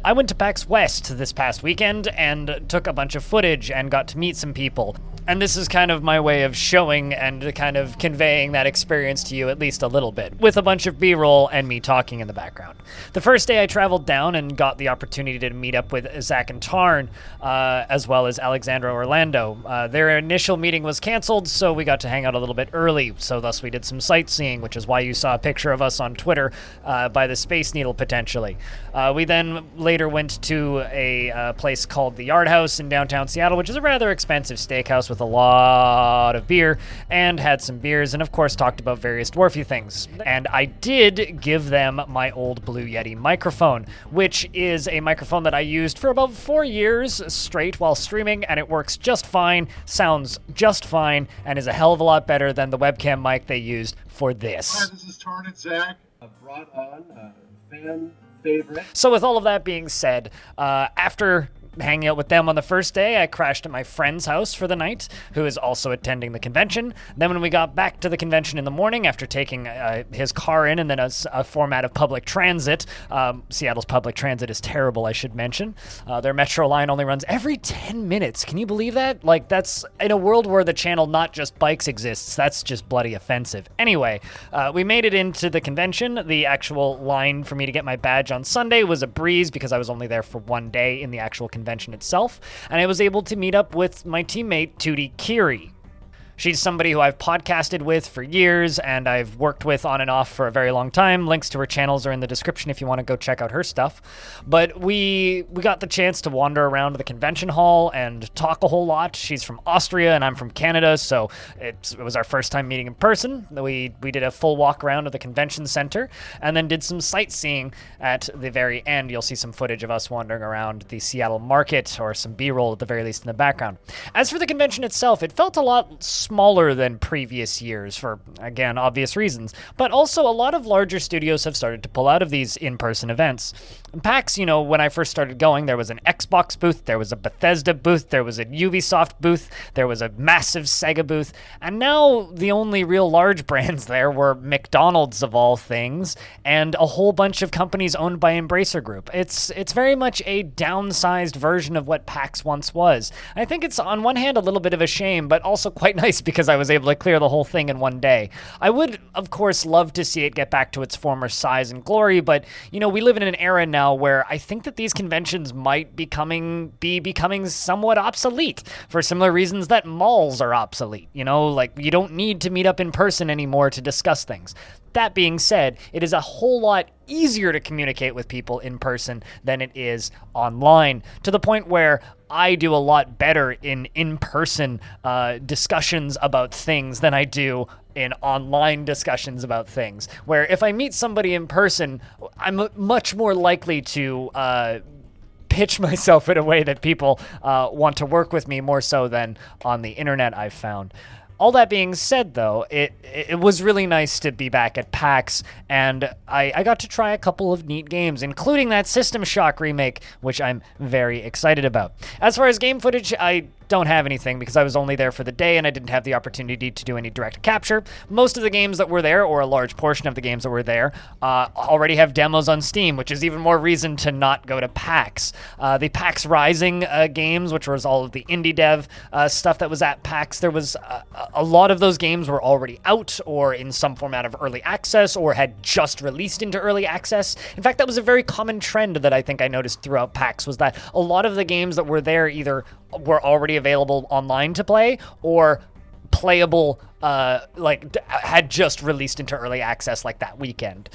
I went to Pax West this past weekend and took a bunch of footage and got to meet some people. And this is kind of my way of showing and kind of conveying that experience to you at least a little bit, with a bunch of B-roll and me talking in the background. The first day I traveled down and got the opportunity to meet up with Zach and Tarn, as well as Alexandra Orlando. Their initial meeting was canceled, so we got to hang out a little bit early, so thus we did some sightseeing, which is why you saw a picture of us on Twitter by the Space Needle, potentially. We then later went to a place called the Yard House in downtown Seattle, which is a rather expensive steakhouse with a lot of beer, and had some beers, and of course talked about various dwarfy things. And I did give them my old Blue Yeti microphone, which is a microphone that I used for about 4 years straight while streaming, and it works just fine, sounds just fine, and is a hell of a lot better than the webcam mic they used for this. Hi, this is Tarn and Zach. I brought on a fan favorite. So with all of that being said, after hanging out with them on the first day, I crashed at my friend's house for the night, who is also attending the convention. Then when we got back to the convention in the morning, after taking his car in and then a format of public transit, Seattle's public transit is terrible, I should mention. Their metro line only runs every 10 minutes. Can you believe that? Like, that's in a world where the channel Not Just Bikes exists, that's just bloody offensive. Anyway, we made it into the convention. The actual line for me to get my badge on Sunday was a breeze because I was only there for 1 day in the actual convention itself, and I was able to meet up with my teammate Tootie Kiri. She's somebody who I've podcasted with for years and I've worked with on and off for a very long time. Links to her channels are in the description if you want to go check out her stuff. But we got the chance to wander around the convention hall and talk a whole lot. She's from Austria and I'm from Canada, so it was our first time meeting in person. We did a full walk around of the convention center and then did some sightseeing at the very end. You'll see some footage of us wandering around the Seattle market, or some B-roll at the very least in the background. As for the convention itself, it felt a lot smaller than previous years for, again, obvious reasons, but also a lot of larger studios have started to pull out of these in-person events. In PAX, when I first started going, there was an Xbox booth, there was a Bethesda booth, there was a Ubisoft booth, there was a massive Sega booth, and now the only real large brands there were McDonald's of all things, and a whole bunch of companies owned by Embracer Group. It's very much a downsized version of what PAX once was. I think it's on one hand a little bit of a shame, but also quite nice because I was able to clear the whole thing in 1 day. I would, of course, love to see it get back to its former size and glory, but, we live in an era now where I think that these conventions might be becoming somewhat obsolete for similar reasons that malls are obsolete. You don't need to meet up in person anymore to discuss things. That being said, it is a whole lot easier to communicate with people in person than it is online, to the point where I do a lot better in in-person discussions about things than I do in online discussions about things, where if I meet somebody in person, I'm much more likely to pitch myself in a way that people want to work with me more so than on the internet, I've found. All that being said, though, it was really nice to be back at PAX, and I got to try a couple of neat games, including that System Shock remake, which I'm very excited about. As far as game footage, I don't have anything because I was only there for the day and I didn't have the opportunity to do any direct capture. Most of the games that were there, or a large portion of the games that were there, already have demos on Steam, which is even more reason to not go to PAX. The PAX Rising games, which was all of the indie dev stuff that was at PAX, there was a lot of those games were already out or in some format of early access or had just released into early access. In fact, that was a very common trend that I think I noticed throughout PAX, was that a lot of the games that were there either were already available online to play or playable, had just released into early access like that weekend.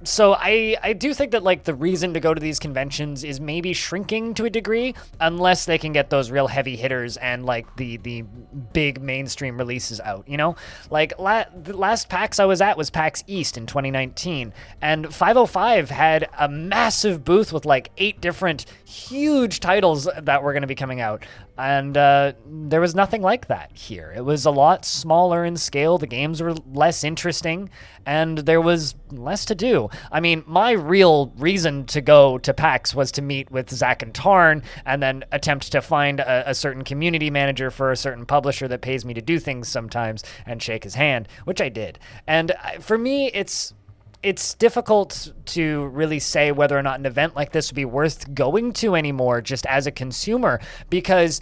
So I do think that the reason to go to these conventions is maybe shrinking to a degree, unless they can get those real heavy hitters and the big mainstream releases out, the last PAX I was at was PAX East in 2019, and 505 had a massive booth with 8 different huge titles that were going to be coming out. And there was nothing like that here. It was a lot smaller in scale. The games were less interesting, and there was less to do. I mean, my real reason to go to PAX was to meet with Zach and Tarn, and then attempt to find a certain community manager for a certain publisher that pays me to do things sometimes, and shake his hand, which I did. And for me, it's it's difficult to really say whether or not an event like this would be worth going to anymore just as a consumer, because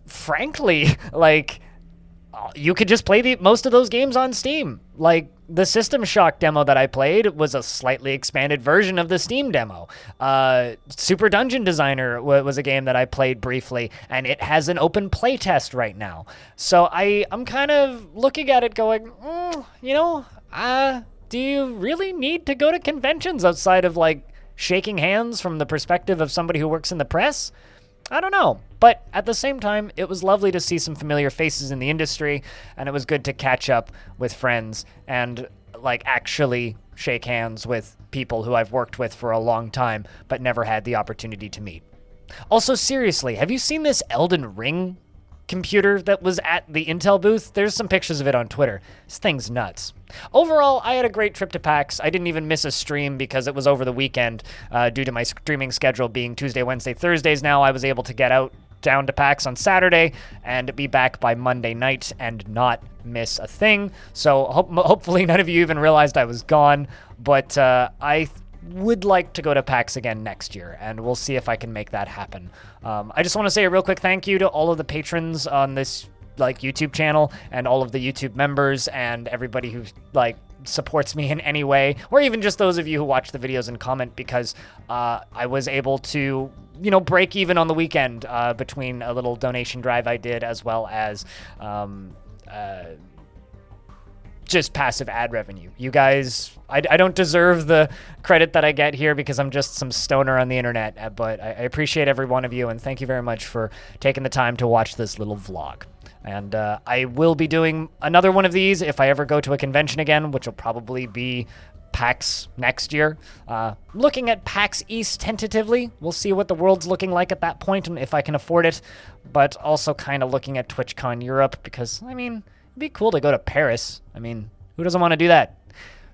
frankly, like, you could just play most of those games on Steam. Like, the System Shock demo that I played was a slightly expanded version of the Steam demo. Super Dungeon Designer was a game that I played briefly, and it has an open playtest right now. So I'm kind of looking at it going, do you really need to go to conventions outside of, like, shaking hands from the perspective of somebody who works in the press? I don't know. But at the same time, it was lovely to see some familiar faces in the industry, and it was good to catch up with friends and, like, actually shake hands with people who I've worked with for a long time but never had the opportunity to meet. Also, seriously, have you seen this Elden Ring computer that was at the Intel booth? There's some pictures of it on Twitter. This thing's nuts. Overall, I had a great trip to PAX. I didn't even miss a stream because it was over the weekend due to my streaming schedule being Tuesday, Wednesday, Thursdays now. I was able to get out down to PAX on Saturday and be back by Monday night and not miss a thing. So hopefully none of you even realized I was gone, but I would like to go to PAX again next year, and we'll see if I can make that happen. I just want to say a real quick thank you to all of the patrons on this YouTube channel, and all of the YouTube members, and everybody who supports me in any way, or even just those of you who watch the videos and comment, because I was able to break even on the weekend between a little donation drive I did, as well as just passive ad revenue. You guys, I don't deserve the credit that I get here because I'm just some stoner on the internet, but I appreciate every one of you, and thank you very much for taking the time to watch this little vlog. And I will be doing another one of these if I ever go to a convention again, which will probably be PAX next year. Looking at PAX East tentatively. We'll see what the world's looking like at that point and if I can afford it, but also kind of looking at TwitchCon Europe because, I mean, it'd be cool to go to Paris. I mean, who doesn't want to do that?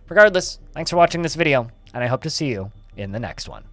Regardless, thanks for watching this video, and I hope to see you in the next one.